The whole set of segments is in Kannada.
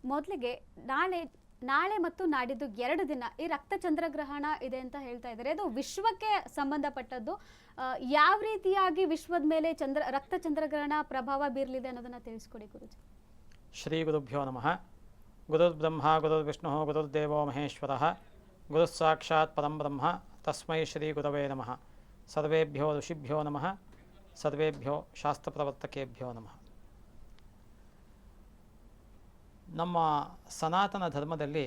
ಮೊದಲಿಗೆ ನಾಳೆ ಮತ್ತು ನಾಡಿದ್ದು 2 ದಿನ ಈ ರಕ್ತ ಚಂದ್ರಗ್ರಹಣ ಇದೆ ಅಂತ ಹೇಳ್ತಾ ಇದ್ದಾರೆ. ಅದು ವಿಶ್ವಕ್ಕೆ ಸಂಬಂಧಪಟ್ಟದ್ದು. ಯಾವ ರೀತಿಯಾಗಿ ವಿಶ್ವದ ಮೇಲೆ ರಕ್ತ ಚಂದ್ರಗ್ರಹಣ ಪ್ರಭಾವ ಬೀರಲಿದೆ ಅನ್ನೋದನ್ನ ತಿಳಿಸ್ಕೊಡಿ ಗುರುಜಿ. ಶ್ರೀ ಗುರುಭ್ಯೋ ನಮಃ. ಗುರುರ್ ಬ್ರಹ್ಮ ಗುರುರ್ ವಿಷ್ಣು ಗುರುರ್ದೇವೋ ಮಹೇಶ್ವರಃ ಗುರುರ್ ಸಾಕ್ಷಾತ್ ಪರಂ ಬ್ರಹ್ಮ ತಸ್ಮೈ ಶ್ರೀ ಗುರವೇ ನಮಃ. ಸರ್ವೇಭ್ಯೋ ಋಷಿಭ್ಯೋ ನಮಃ. ಸರ್ವೇಭ್ಯೋ ಶಾಸ್ತ್ರಪ್ರವರ್ತಕೇಭ್ಯೋ ನಮಃ. ನಮ್ಮ ಸನಾತನ ಧರ್ಮದಲ್ಲಿ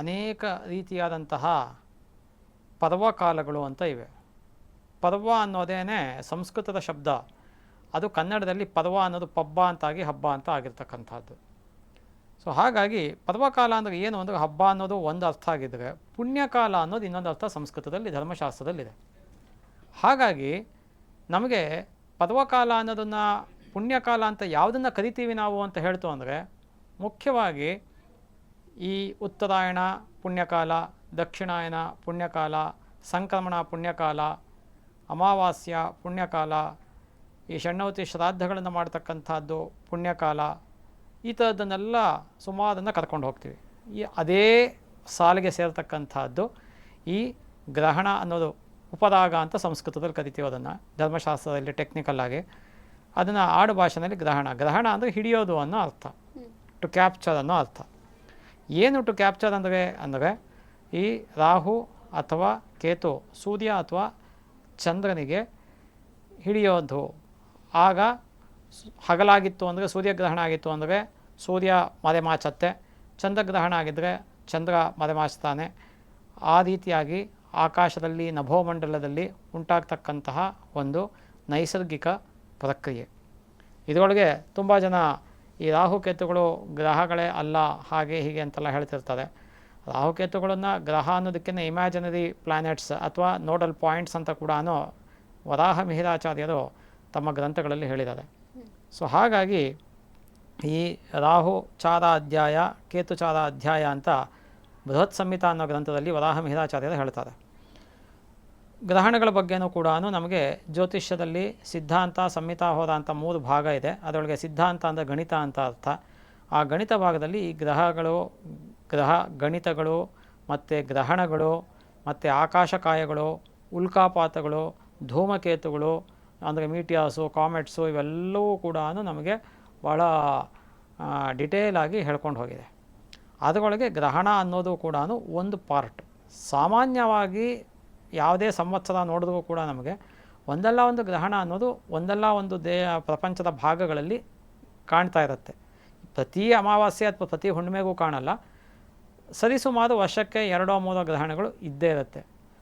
ಅನೇಕ ರೀತಿಯಾದಂತಹ ಪರ್ವಕಾಲಗಳು ಅಂತ ಇವೆ. ಪರ್ವ ಅನ್ನೋದೇನೆ ಸಂಸ್ಕೃತದ ಶಬ್ದ. ಅದು ಕನ್ನಡದಲ್ಲಿ ಪರ್ವ ಅನ್ನೋದು ಪಬ್ಬ ಅಂತಾಗಿ ಹಬ್ಬ ಅಂತ ಆಗಿರ್ತಕ್ಕಂಥದ್ದು. ಸೊ ಹಾಗಾಗಿ ಪರ್ವಕಾಲ ಅಂದರೆ ಏನು ಅಂದರೆ ಹಬ್ಬ ಅನ್ನೋದು ಒಂದು ಅರ್ಥ ಆಗಿದ್ದರೆ, ಪುಣ್ಯಕಾಲ ಅನ್ನೋದು ಇನ್ನೊಂದು ಅರ್ಥ ಸಂಸ್ಕೃತದಲ್ಲಿ ಧರ್ಮಶಾಸ್ತ್ರದಲ್ಲಿದೆ. ಹಾಗಾಗಿ ನಮಗೆ ಪರ್ವಕಾಲ ಅನ್ನೋದನ್ನು ಪುಣ್ಯಕಾಲ ಅಂತ ಯಾವುದನ್ನು ಕರಿತೀವಿ ನಾವು ಅಂತ ಹೇಳ್ತು ಅಂದರೆ, ಮುಖ್ಯವಾಗಿ ಈ ಉತ್ತರಾಯಣ ಪುಣ್ಯಕಾಲ, ದಕ್ಷಿಣಾಯನ ಪುಣ್ಯಕಾಲ, ಸಂಕ್ರಮಣ ಪುಣ್ಯಕಾಲ, ಅಮಾವಾಸ್ಯ ಪುಣ್ಯಕಾಲ, ಈ ಷಣ್ಣವತಿ ಶ್ರಾದ್ದಗಳನ್ನು ಮಾಡ್ತಕ್ಕಂಥದ್ದು ಪುಣ್ಯಕಾಲ, ಈ ಥರದನ್ನೆಲ್ಲ ಸುಮಾರನ್ನು ಕರ್ಕೊಂಡು ಹೋಗ್ತೀವಿ. ಅದೇ ಸಾಲಿಗೆ ಸೇರ್ತಕ್ಕಂಥದ್ದು ಈ ಗ್ರಹಣ ಅನ್ನೋದು. ಉಪರಾಗ ಅಂತ ಸಂಸ್ಕೃತದಲ್ಲಿ ಕರಿತೀವಿ ಅದನ್ನು, ಧರ್ಮಶಾಸ್ತ್ರದಲ್ಲಿ ಟೆಕ್ನಿಕಲ್ಲಾಗಿ. ಅದನ್ನು ಆಡು ಭಾಷೆಯಲ್ಲಿ ಗ್ರಹಣ ಅಂದರೆ ಹಿಡಿಯೋದು ಅನ್ನೋ ಅರ್ಥ, ಟು ಕ್ಯಾಪ್ಚರ್ ಅನ್ನೋ ಅರ್ಥ. ಏನು ಟು ಕ್ಯಾಪ್ಚರ್ ಅಂದರೆ ಈ ರಾಹು ಅಥವಾ ಕೇತು ಸೂರ್ಯ ಅಥವಾ ಚಂದ್ರನಿಗೆ ಹಿಡಿಯೋದು. ಆಗ ಹಗಲಾಗಿತ್ತು ಅಂದರೆ ಸೂರ್ಯಗ್ರಹಣ ಆಗಿತ್ತು ಅಂದರೆ ಸೂರ್ಯ ಮರೆಮಾಚತ್ತೆ, ಚಂದ್ರಗ್ರಹಣ ಆಗಿದ್ದರೆ ಚಂದ್ರ ಮರೆಮಾಚ್ತಾನೆ. ಆ ರೀತಿಯಾಗಿ ಆಕಾಶದಲ್ಲಿ ನಭೋಮಂಡಲದಲ್ಲಿ ಉಂಟಾಗ್ತಕ್ಕಂತಹ ಒಂದು ನೈಸರ್ಗಿಕ ಪ್ರಕ್ರಿಯೆ. ಇದರೊಳಗೆ ತುಂಬ ಜನ ಈ ರಾಹುಕೇತುಗಳು ಗ್ರಹಗಳೇ ಅಲ್ಲ, ಹಾಗೆ ಹೀಗೆ ಅಂತೆಲ್ಲ ಹೇಳ್ತಿರ್ತಾರೆ. ರಾಹುಕೇತುಗಳನ್ನು ಗ್ರಹ ಅನ್ನೋದಕ್ಕಿಂತ ಇಮ್ಯಾಜಿನರಿ ಪ್ಲ್ಯಾನೆಟ್ಸ್ ಅಥವಾ ನೋಡಲ್ ಪಾಯಿಂಟ್ಸ್ ಅಂತ ಕೂಡ ವರಾಹ ಮಿಹಿರಾಚಾರ್ಯರು ತಮ್ಮ ಗ್ರಂಥಗಳಲ್ಲಿ ಹೇಳಿದ್ದಾರೆ. ಸೊ ಹಾಗಾಗಿ ಈ ರಾಹು ಚಾರ ಅಧ್ಯಾಯ, ಕೇತುಚಾರ ಅಧ್ಯಾಯ ಅಂತ ಬೃಹತ್ ಸಂಹಿತ ಅನ್ನೋ ಗ್ರಂಥದಲ್ಲಿ ವರಾಹ ಮಿಹಿರಾಚಾರ್ಯರು ಹೇಳ್ತಾರೆ. ಗ್ರಹಣಗಳ ಬಗ್ಗೆನೂ ಕೂಡ ನಮಗೆ ಜ್ಯೋತಿಷ್ಯದಲ್ಲಿ ಸಿದ್ಧಾಂತ, ಸಂಹಿತಾ, ಹೋದ ಅಂತ 3 ಭಾಗ ಇದೆ. ಅದರೊಳಗೆ ಸಿದ್ಧಾಂತ ಅಂದರೆ ಗಣಿತ ಅಂತ ಅರ್ಥ. ಆ ಗಣಿತ ಭಾಗದಲ್ಲಿ ಈ ಗ್ರಹ ಗಣಿತಗಳು ಮತ್ತು ಗ್ರಹಣಗಳು ಮತ್ತು ಆಕಾಶಕಾಯಗಳು, ಉಲ್ಕಾಪಾತಗಳು, ಧೂಮಕೇತುಗಳು ಅಂದರೆ ಮೀಟಿಯಾಸು, ಕಾಮೆಟ್ಸು, ಇವೆಲ್ಲವೂ ಕೂಡ ನಮಗೆ ಭಾಳ ಡಿಟೇಲಾಗಿ ಹೇಳ್ಕೊಂಡು ಹೋಗಿದೆ. ಅದರೊಳಗೆ ಗ್ರಹಣ ಅನ್ನೋದು ಕೂಡ ಒಂದು ಪಾರ್ಟ್. ಸಾಮಾನ್ಯವಾಗಿ ಯಾವುದೇ ಸಂವತ್ಸರ ನೋಡಿದ್ರೂ ಕೂಡ ನಮಗೆ ಒಂದಲ್ಲ ಒಂದು ಗ್ರಹಣ ಅನ್ನೋದು ಒಂದಲ್ಲ ಒಂದು ಪ್ರಪಂಚದ ಭಾಗಗಳಲ್ಲಿ ಕಾಣ್ತಾ ಇರುತ್ತೆ. ಪ್ರತಿ ಅಮಾವಾಸ್ಯೆ ಅಥವಾ ಪ್ರತಿ ಹುಣ್ಣಿಮೆಗೂ ಕಾಣಲ್ಲ, ಸರಿಸುಮಾರು ವರ್ಷಕ್ಕೆ 2 or 3 ಗ್ರಹಣಗಳು ಇದ್ದೇ ಇರುತ್ತೆ.